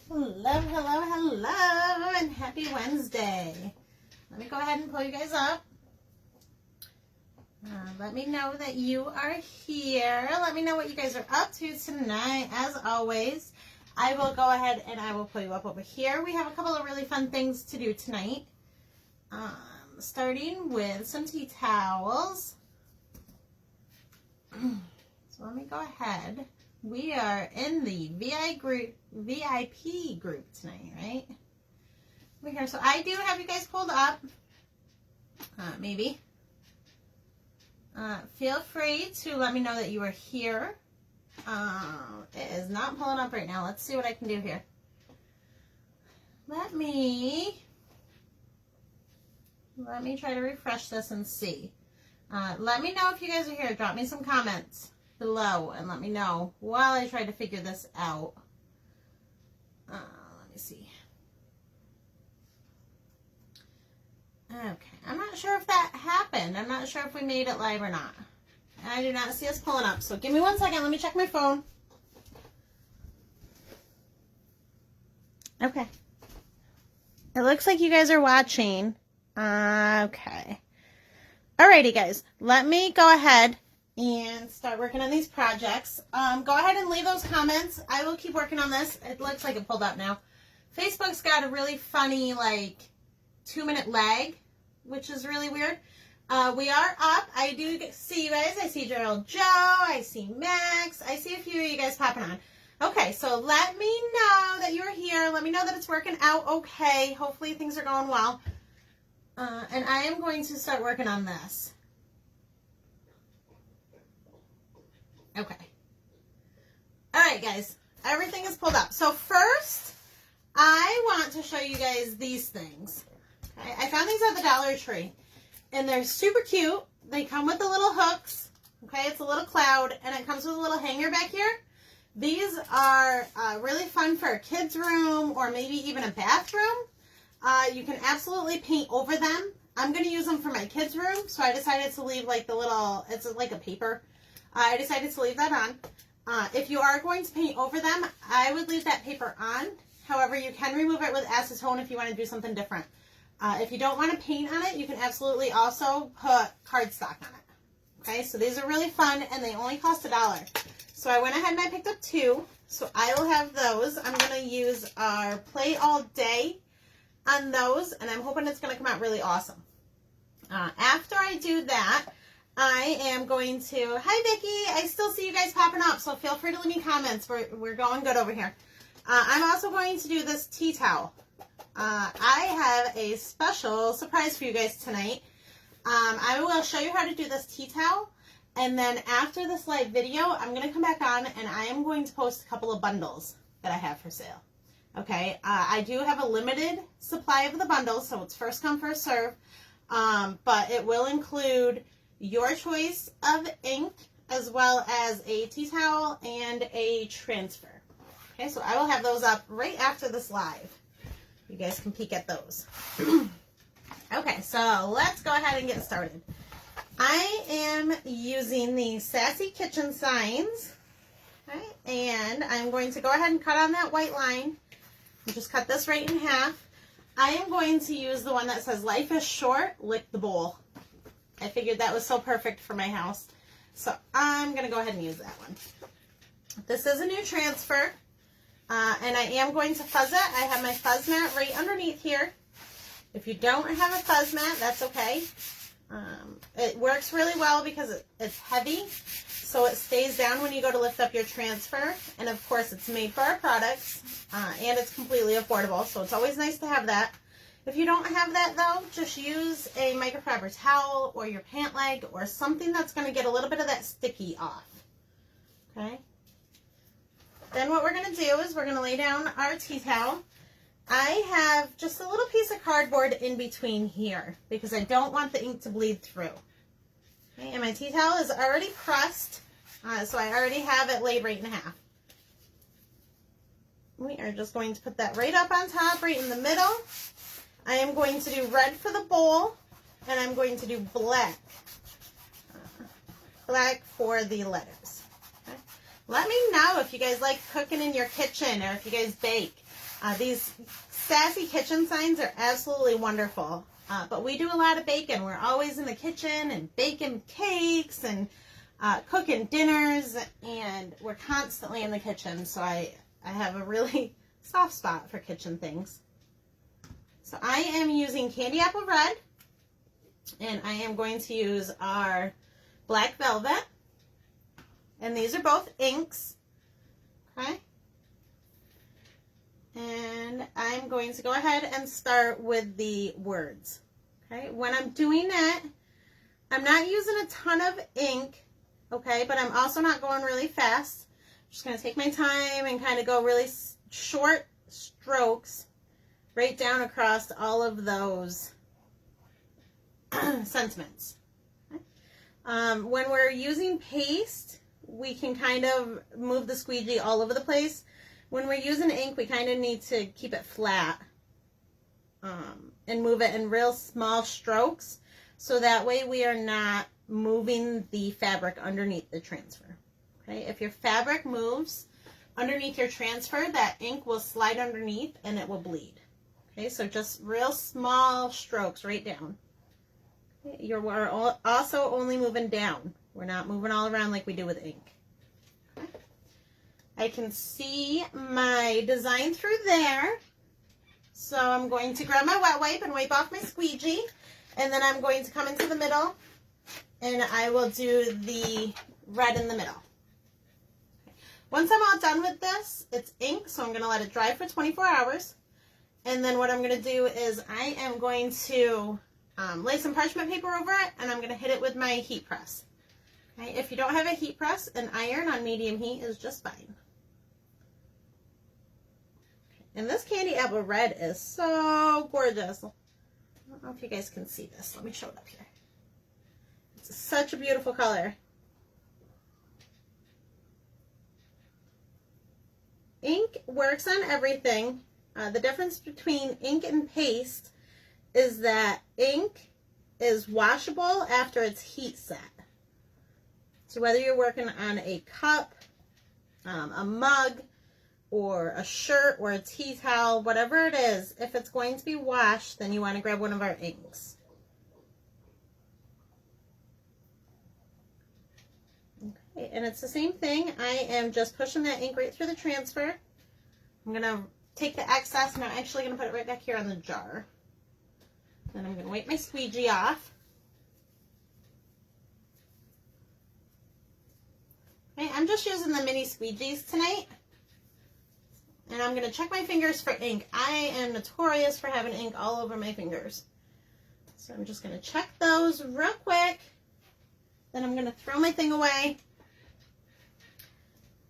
Hello, hello, hello, and happy Wednesday. Let me go ahead and pull you guys up. Let me know that you are here. Let me know what you guys are up to tonight. As always, I will go ahead and I will pull you up over here. We have a couple of really fun things to do tonight. Starting with some tea towels. So let me go ahead. We are in the VIP group tonight, right? Over here. So I do have you guys pulled up. Maybe. Feel free to let me know that you are here. It is not pulling up right now. Let's see what I can do here. Let me try to refresh this and see. Let me know if you guys are here. Drop me some comments below and let me know while I try to figure this out. Let me see. Okay, I'm not sure if that happened. I'm not sure if we made it live or not. I do not see us pulling up, so give me 1 second. Let me check my phone. Okay. It looks like you guys are watching. Okay. Alrighty, guys. Let me go ahead and start working on these projects. Go ahead and leave those comments. I will keep working on this. It looks like it pulled up now. Facebook's got a really funny, 2-minute lag, which is really weird. We are up. I do see you guys. I see Gerald Joe. I see Max. I see a few of you guys popping on. Okay, so let me know that you're here. Let me know that it's working out okay. Hopefully things are going well. And I am going to start working on this. Okay. All right, guys. Everything is pulled up. So first, I want to show you guys these things. Okay? I found these at the Dollar Tree. And they're super cute. They come with the little hooks. Okay, it's a little cloud. And it comes with a little hanger back here. These are really fun for a kid's room or maybe even a bathroom. You can absolutely paint over them. I'm going to use them for my kids' room. So I decided to leave the little, it's like a paper. I decided to leave that on. If you are going to paint over them, I would leave that paper on. However, you can remove it with acetone if you want to do something different. If you don't want to paint on it, you can absolutely also put cardstock on it. Okay, so these are really fun and they only cost $1. So I went ahead and I picked up 2. So I will have those. I'm going to use our Play All Day on those and I'm hoping it's going to come out really awesome. After I do that, I am going to, hi Vicki, I still see you guys popping up, so feel free to leave me comments. We're going good over here. I'm also going to do this tea towel. I have a special surprise for you guys tonight. I will show you how to do this tea towel, and then after this live video, I'm going to come back on and I am going to post a couple of bundles that I have for sale. Okay, I do have a limited supply of the bundles, so it's first come, first serve, but it will include your choice of ink as well as a tea towel and a transfer. Okay, so I will have those up right after this live. You guys can peek at those. Okay, so let's go ahead and get started. I am using the Sassy Kitchen Signs, okay, and I'm going to go ahead and cut on that white line. Just cut this right in half. I am going to use the one that says, life is short, lick the bowl. I figured that was so perfect for my house. So I'm going to go ahead and use that one. This is a new transfer. And I am going to fuzz it. I have my fuzz mat right underneath here. If you don't have a fuzz mat, that's okay. It works really well because it's heavy, so it stays down when you go to lift up your transfer. And of course, it's made for our products, and it's completely affordable, so it's always nice to have that. If you don't have that, though, just use a microfiber towel or your pant leg or something that's going to get a little bit of that sticky off. Okay? Then what we're going to do is we're going to lay down our tea towel. I have just a little piece of cardboard in between here because I don't want the ink to bleed through. Okay, and my tea towel is already pressed, so I already have it laid right in half. We are just going to put that right up on top, right in the middle. I am going to do red for the bowl, and I'm going to do black for the letters. Okay? Let me know if you guys like cooking in your kitchen or if you guys bake. These sassy kitchen signs are absolutely wonderful. But we do a lot of baking. We're always in the kitchen and baking cakes and cooking dinners, and we're constantly in the kitchen. So I have a really soft spot for kitchen things. So I am using Candy Apple Red, and I am going to use our Black Velvet. And these are both inks, okay? And I'm going to go ahead and start with the words, okay? When I'm doing it, I'm not using a ton of ink, okay? But I'm also not going really fast. I'm just going to take my time and kind of go really short strokes right down across all of those sentiments. Okay? When we're using paste, we can kind of move the squeegee all over the place. When we're using ink, we kind of need to keep it flat and move it in real small strokes, so that way we are not moving the fabric underneath the transfer. Okay, if your fabric moves underneath your transfer, that ink will slide underneath and it will bleed. Okay, so just real small strokes right down. Okay, we're also only moving down. We're not moving all around like we do with ink. Okay. I can see my design through there. So I'm going to grab my wet wipe and wipe off my squeegee. And then I'm going to come into the middle and I will do the red in the middle. Okay. Once I'm all done with this, it's ink, so I'm going to let it dry for 24 hours. And then what I'm going to do is I am going to lay some parchment paper over it, and I'm going to hit it with my heat press. Okay, if you don't have a heat press, an iron on medium heat is just fine. Okay, and this Candy Apple Red is so gorgeous. I don't know if you guys can see this. Let me show it up here. It's such a beautiful color. Ink works on everything. The difference between ink and paste is that ink is washable after it's heat set. So whether you're working on a cup, a mug, or a shirt, or a tea towel, whatever it is, if it's going to be washed, then you want to grab one of our inks. Okay, and it's the same thing. I am just pushing that ink right through the transfer. I'm going to take the excess, and I'm actually going to put it right back here on the jar. Then I'm going to wipe my squeegee off. Okay, I'm just using the mini squeegees tonight. And I'm going to check my fingers for ink. I am notorious for having ink all over my fingers. So I'm just going to check those real quick. Then I'm going to throw my thing away.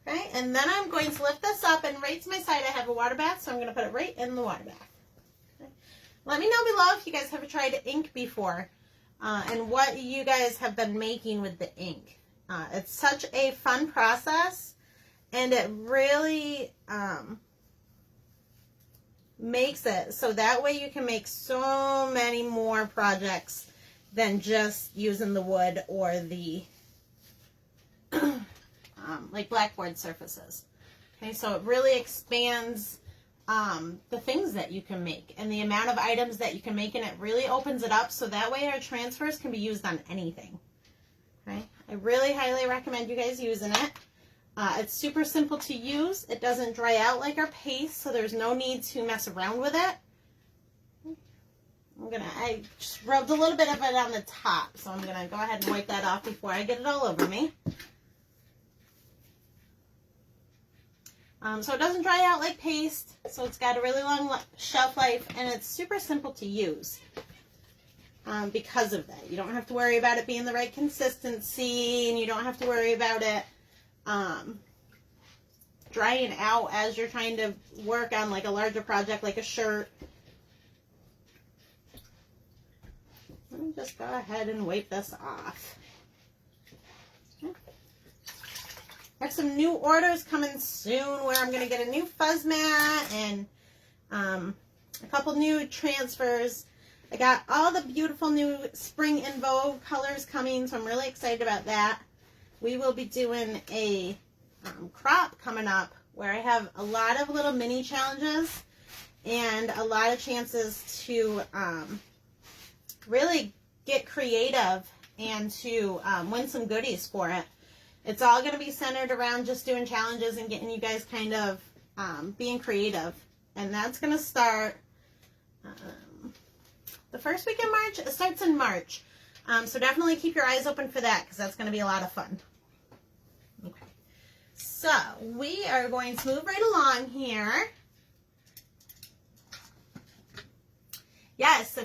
Okay, and then I'm going to lift this up, and right to my side I have a water bath, so I'm going to put it right in the water bath. Okay. Let me know below if you guys have tried ink before and what you guys have been making with the ink. It's such a fun process, and it really makes it so that way you can make so many more projects than just using the wood or the like blackboard surfaces. Okay, so it really expands the things that you can make and the amount of items that you can make, and it really opens it up so that way our transfers can be used on anything. Okay, I really highly recommend you guys using it. It's super simple to use. It doesn't dry out like our paste, so there's no need to mess around with it. I just rubbed a little bit of it on the top, so I'm gonna go ahead and wipe that off before I get it all over me. So it doesn't dry out like paste, so it's got a really long shelf life, and it's super simple to use because of that. You don't have to worry about it being the right consistency, and you don't have to worry about it drying out as you're trying to work on like a larger project like a shirt. Let me just go ahead and wipe this off. I have some new orders coming soon where I'm going to get a new fuzz mat and a couple new transfers. I got all the beautiful new Spring in Vogue colors coming, so I'm really excited about that. We will be doing a crop coming up where I have a lot of little mini challenges and a lot of chances to really get creative and to win some goodies for it. It's all going to be centered around just doing challenges and getting you guys kind of being creative. And that's going to start the first week in March. It starts in March. So definitely keep your eyes open for that because that's going to be a lot of fun. Okay. So we are going to move right along here. Yes,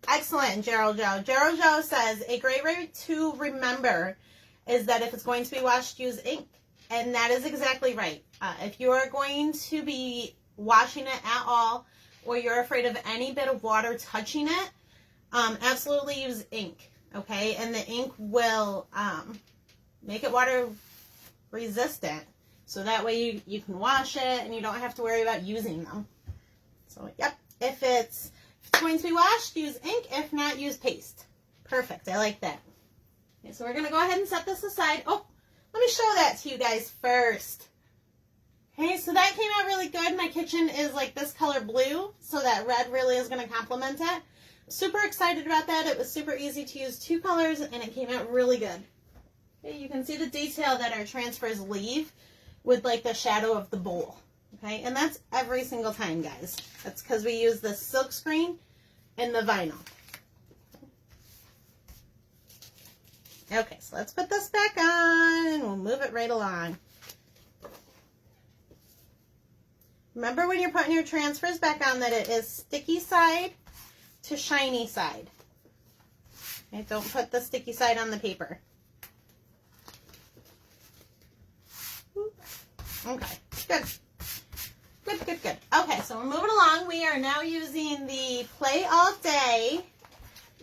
excellent, Gerald Joe. Gerald Joe says, a great way to remember is that if it's going to be washed, use ink. And that is exactly right. If you are going to be washing it at all, or you're afraid of any bit of water touching it, absolutely use ink, okay? And the ink will make it water resistant. So that way you can wash it and you don't have to worry about using them. So, yep, if it's going to be washed, use ink. If not, use paste. Perfect. I like that. Okay, so we're going to go ahead and set this aside. Oh, let me show that to you guys first. Okay, so that came out really good. My kitchen is like this color blue, so that red really is going to complement it. Super excited about that. It was super easy to use 2 colors, and it came out really good. Okay, you can see the detail that our transfers leave with like the shadow of the bowl. Okay, and that's every single time, guys. That's because we use the silk screen and the vinyl. Okay, so let's put this back on and we'll move it right along. Remember when you're putting your transfers back on that it is sticky side to shiny side. Okay, don't put the sticky side on the paper. Okay, good. Good, good, good. Okay, so we're moving along. We are now using the Play All Day.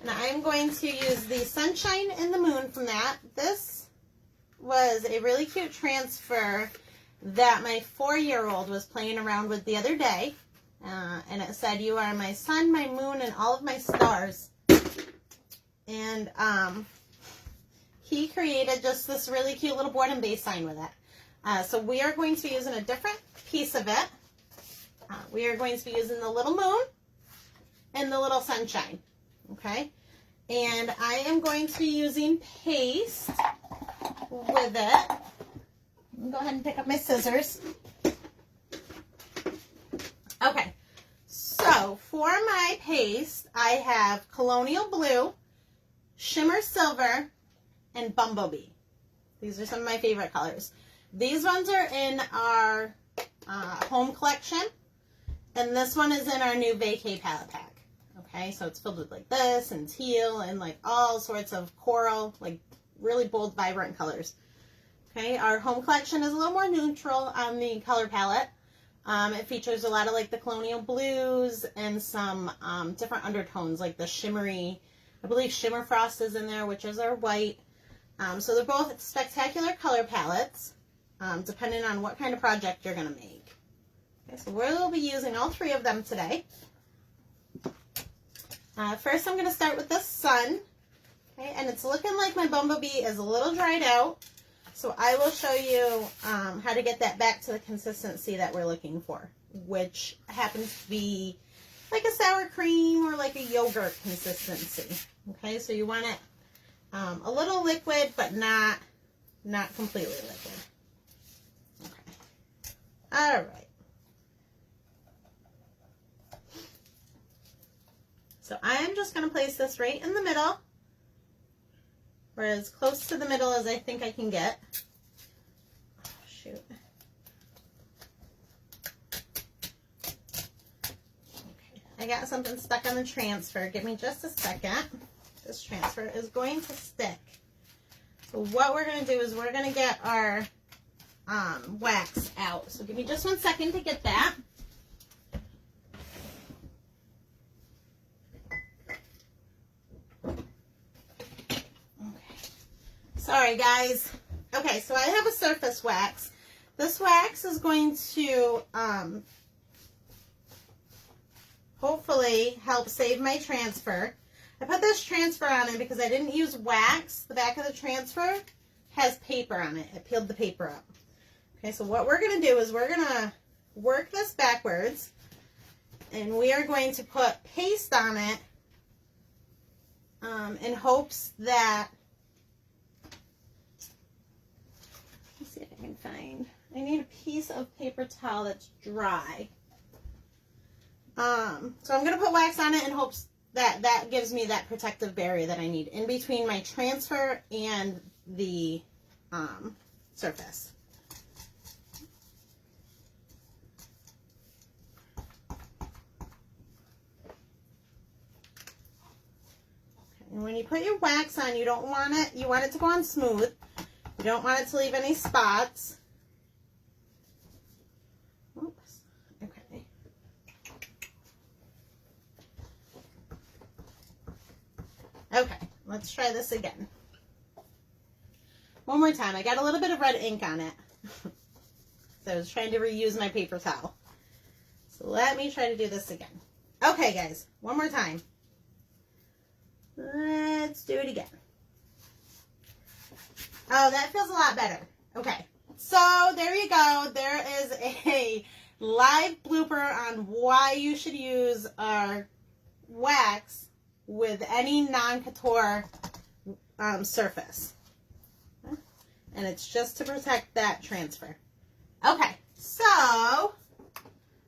And I'm going to use the Sunshine and the Moon from that. This was a really cute transfer that my 4-year-old was playing around with the other day. And it said, you are my sun, my moon, and all of my stars. And he created just this really cute little board and base sign with it. So we are going to be using a different piece of it. We are going to be using the little moon and the little sunshine. Okay, and I am going to be using paste with it. Go ahead and pick up my scissors. Okay, so for my paste, I have Colonial Blue, Shimmer Silver, and Bumblebee. These are some of my favorite colors. These ones are in our home collection, and this one is in our new Vacay palette pack. Okay, so it's filled with like this and teal and like all sorts of coral, like really bold, vibrant colors. Okay, our home collection is a little more neutral on the color palette. It features a lot of like the colonial blues and some different undertones like the shimmery, I believe Shimmer Frost is in there, which is our white. So they're both spectacular color palettes, depending on what kind of project you're going to make. Okay, so we'll be using all 3 of them today. First, I'm going to start with the sun, okay, and it's looking like my Bumblebee is a little dried out, so I will show you how to get that back to the consistency that we're looking for, which happens to be like a sour cream or like a yogurt consistency. Okay, so you want it a little liquid, but not completely liquid. Okay, all right. So I'm just going to place this right in the middle, or as close to the middle as I think I can get. Oh, shoot. Okay. I got something stuck on the transfer. Give me just a second. This transfer is going to stick. So what we're going to do is we're going to get our wax out. So give me just 1 second to get that. Sorry, guys. Okay, so I have a surface wax. This wax is going to hopefully help save my transfer. I put this transfer on it because I didn't use wax. The back of the transfer has paper on it. I peeled the paper up. Okay, so what we're going to do is we're going to work this backwards, and we are going to put paste on it in hopes that, let's see if I can find, I need a piece of paper towel that's dry. So I'm going to put wax on it in hopes that that gives me that protective barrier that I need in between my transfer and the surface. And when you put your wax on, you don't want it, you want it to go on smooth. You don't want it to leave any spots. Oops. Okay. Okay, let's try this again. One more time. I got a little bit of red ink on it. So I was trying to reuse my paper towel. So let me try to do this again. Okay, guys, one more time. Let's do it again. Oh, that feels a lot better. Okay, so there you go. There is a live blooper on why you should use our wax with any non-couture surface. And it's just to protect that transfer. Okay, so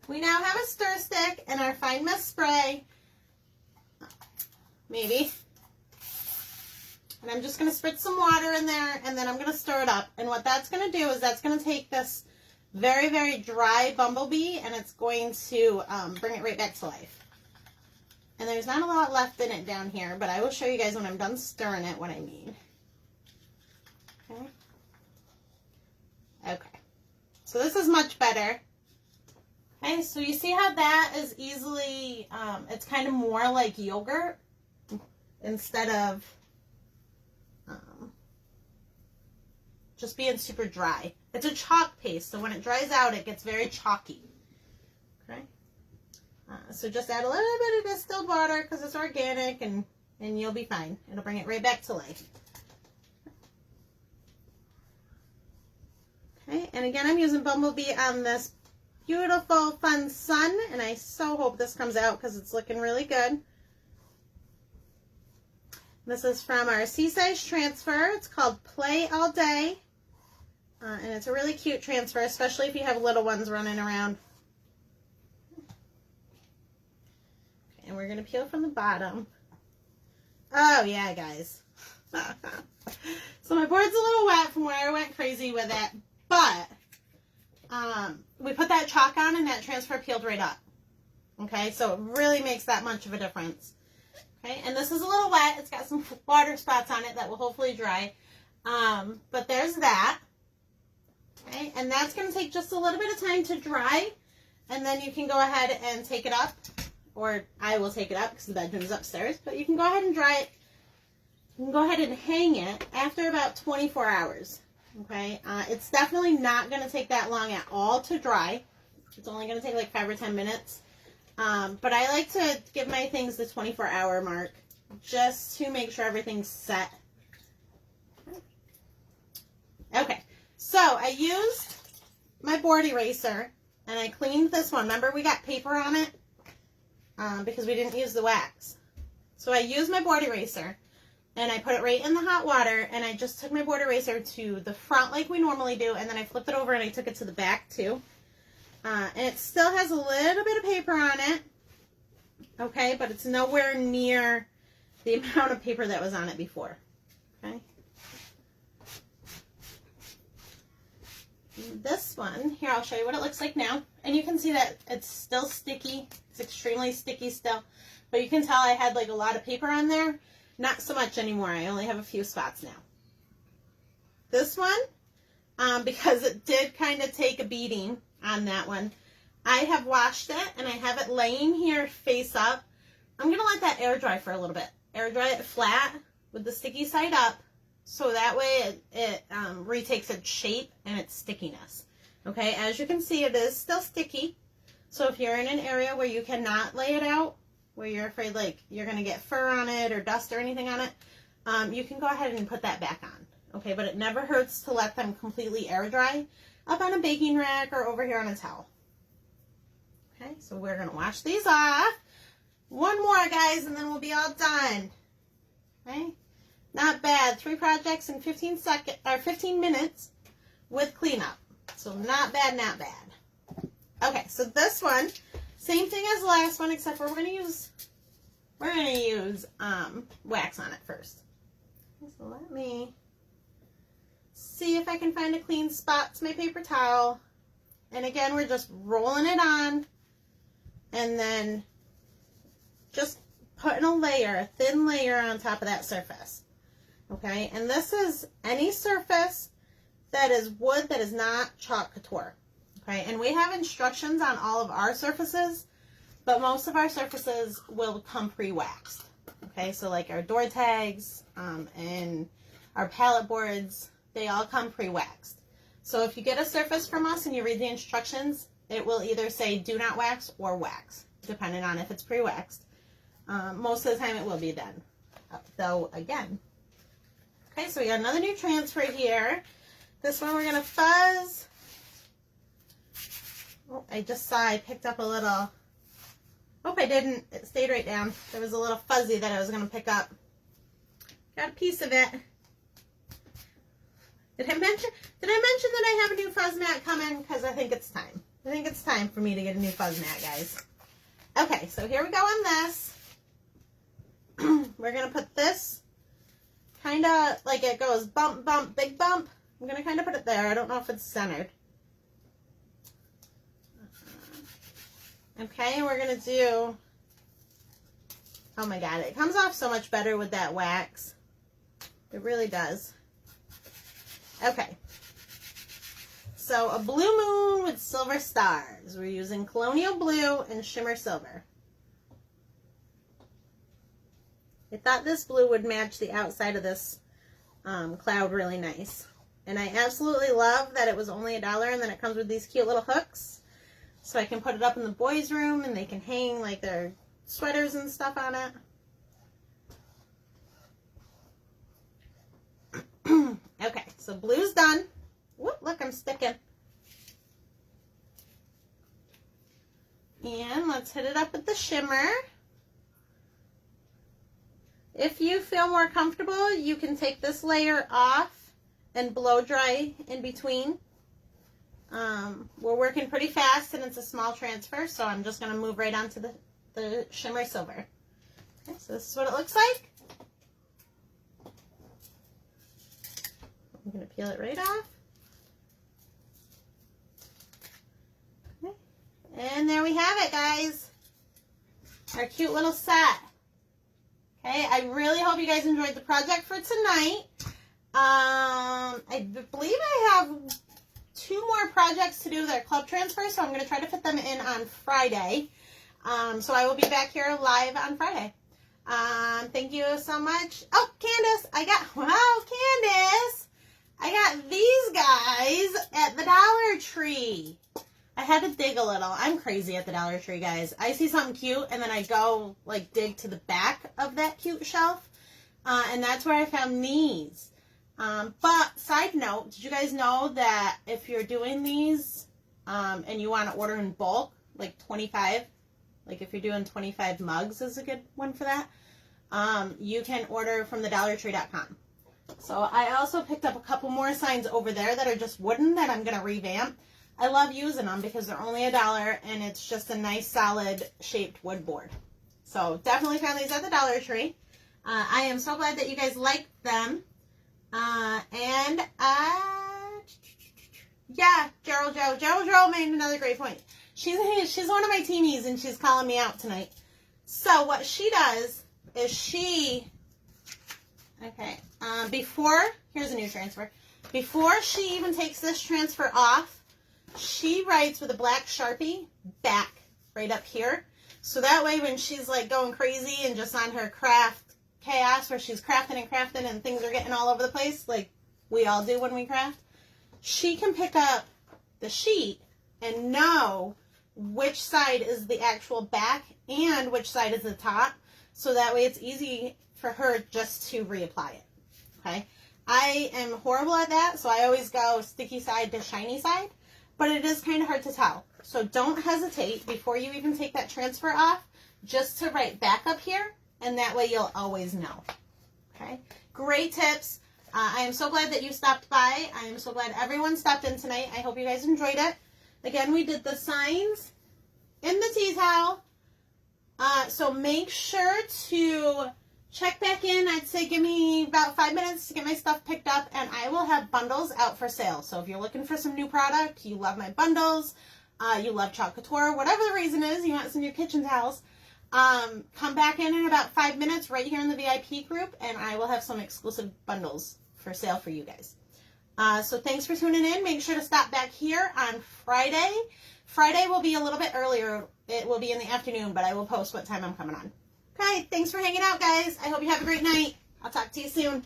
we now have a stir stick and our fine mist spray. Maybe. And I'm just going to spritz some water in there, and then I'm going to stir it up. And what that's going to do is that's going to take this very, very dry bumblebee, and it's going to bring it right back to life. And there's not a lot left in it down here, but I will show you guys when I'm done stirring it what I mean. Okay. Okay. So this is much better. Okay, so you see how that is easily, it's kind of more like yogurt instead of just being super dry. It's a chalk paste, so when it dries out, it gets very chalky. Okay, so just add a little bit of distilled water because it's organic, and you'll be fine. It'll bring it right back to life. Okay, and again, I'm using Bumblebee on this beautiful, fun sun, and I so hope this comes out because it's looking really good. This is from our C-Size transfer. It's called Play All Day. And it's a really cute transfer, especially if you have little ones running around. Okay, and we're going to peel from the bottom. Oh, yeah, guys. So my board's a little wet from where I went crazy with it. But we put that chalk on and that transfer peeled right up. Okay, so it really makes that much of a difference. Okay, and this is a little wet. It's got some water spots on it that will hopefully dry. But there's that. Okay, and that's going to take just a little bit of time to dry. And then you can go ahead and take it up. Or I will take it up because the bedroom's upstairs. But you can go ahead and dry it. You can go ahead and hang it after about 24 hours. Okay, it's definitely not going to take that long at all to dry. It's only going to take like 5 or 10 minutes. But I like to give my things the 24-hour mark just to make sure everything's set. Okay, so I used my board eraser and I cleaned this one. Remember we got paper on it because we didn't use the wax. So I used my board eraser and I put it right in the hot water, and I just took my board eraser to the front like we normally do, and then I flipped it over and I took it to the back too. And it still has a little bit of paper on it, okay, but it's nowhere near the amount of paper that was on it before, okay. This one, here I'll show you what it looks like now, and you can see that it's still sticky. It's extremely sticky still, but you can tell I had like a lot of paper on there. Not so much anymore. I only have a few spots now. This one, because it did kind of take a beating on that one, I have washed it and I have it laying here face up. I'm going to let that air dry for a little bit. Air dry it flat with the sticky side up, so that way it retakes its shape and its stickiness. Okay, as you can see, it is still sticky. So if you're in an area where you cannot lay it out, where you're afraid like you're going to get fur on it or dust or anything on it, you can go ahead and put that back on. Okay, but it never hurts to let them completely air dry. up on a baking rack or over here on a towel. Okay, so we're going to wash these off. One more, guys, and then we'll be all done. Okay, not bad. 3 projects in 15 minutes with cleanup. So not bad, not bad. Okay, so this one, same thing as the last one, except for we're going to use wax on it first. Okay, so let me see if I can find a clean spot to my paper towel. And again, we're just rolling it on and then just putting a thin layer on top of that surface. Okay, and this is any surface that is wood that is not chalk couture. Okay, and we have instructions on all of our surfaces, but most of our surfaces will come pre-waxed. Okay, so like our door tags and our pallet boards, they all come pre-waxed. So if you get a surface from us and you read the instructions, it will either say do not wax or wax, depending on if it's pre-waxed. Most of the time it will be done, though, again. Okay, so we got another new transfer here. This one we're going to fuzz. Oh, I just saw I picked up a little. Oh, I didn't. It stayed right down. There was a little fuzzy that I was going to pick up. Got a piece of it. Did I mention that I have a new fuzz mat coming? Because I think it's time. I think it's time for me to get a new fuzz mat, guys. Okay, so here we go on this. We're going to put this kind of like it goes bump, bump, big bump. I'm going to kind of put it there. I don't know if it's centered. Okay, and we're going to do, oh my God, it comes off so much better with that wax. It really does. Okay, so a blue moon with silver stars. We're using Colonial Blue and Shimmer Silver. I thought this blue would match the outside of this cloud really nice. And I absolutely love that it was only $1 and then it comes with these cute little hooks. So I can put it up in the boys' room and they can hang like their sweaters and stuff on it. Okay, so blue's done. Whoop, look, I'm sticking. And let's hit it up with the shimmer. If you feel more comfortable, you can take this layer off and blow dry in between. We're working pretty fast and it's a small transfer, so I'm just going to move right on to the shimmer silver. Okay, so this is what it looks like. I'm going to peel it right off. Okay. And there we have it, guys. Our cute little set. Okay, I really hope you guys enjoyed the project for tonight. I believe I have 2 more projects to do with our club transfer, so I'm going to try to fit them in on Friday. So I will be back here live on Friday. Thank you so much. Oh, Candace, Candace, I got these guys at the Dollar Tree. I had to dig a little. I'm crazy at the Dollar Tree, guys. I see something cute, and then I go, like, dig to the back of that cute shelf, and that's where I found these. But, side note, did you guys know that if you're doing these, and you want to order in bulk, like 25, like if you're doing 25 mugs is a good one for that, you can order from thedollartree.com. So, I also picked up a couple more signs over there that are just wooden that I'm going to revamp. I love using them because they're only $1 and it's just a nice solid shaped wood board. So definitely found these at the Dollar Tree. I am so glad that you guys liked them. Yeah, Gerald Joe made another great point. She's one of my teamies and she's calling me out tonight. So what she does is here's a new transfer. Before she even takes this transfer off, she writes with a black Sharpie back right up here. So that way when she's like going crazy and just on her craft chaos where she's crafting and things are getting all over the place like we all do when we craft, she can pick up the sheet and know which side is the actual back and which side is the top. So that way it's easy for her just to reapply it. Okay. I am horrible at that, so I always go sticky side to shiny side, but it is kind of hard to tell. So don't hesitate before you even take that transfer off, just to write back up here, and that way you'll always know. Okay, great tips. I am so glad that you stopped by. I am so glad everyone stopped in tonight. I hope you guys enjoyed it. Again, we did the signs in the tea towel. So make sure to check back in. I'd say give me about 5 minutes to get my stuff picked up, and I will have bundles out for sale. So if you're looking for some new product, you love my bundles, you love Couture, whatever the reason is, you want some new kitchen towels, come back in about 5 minutes right here in the VIP group, and I will have some exclusive bundles for sale for you guys. So thanks for tuning in. Make sure to stop back here on Friday. Friday will be a little bit earlier. It will be in the afternoon, but I will post what time I'm coming on. Okay, thanks for hanging out, guys. I hope you have a great night. I'll talk to you soon.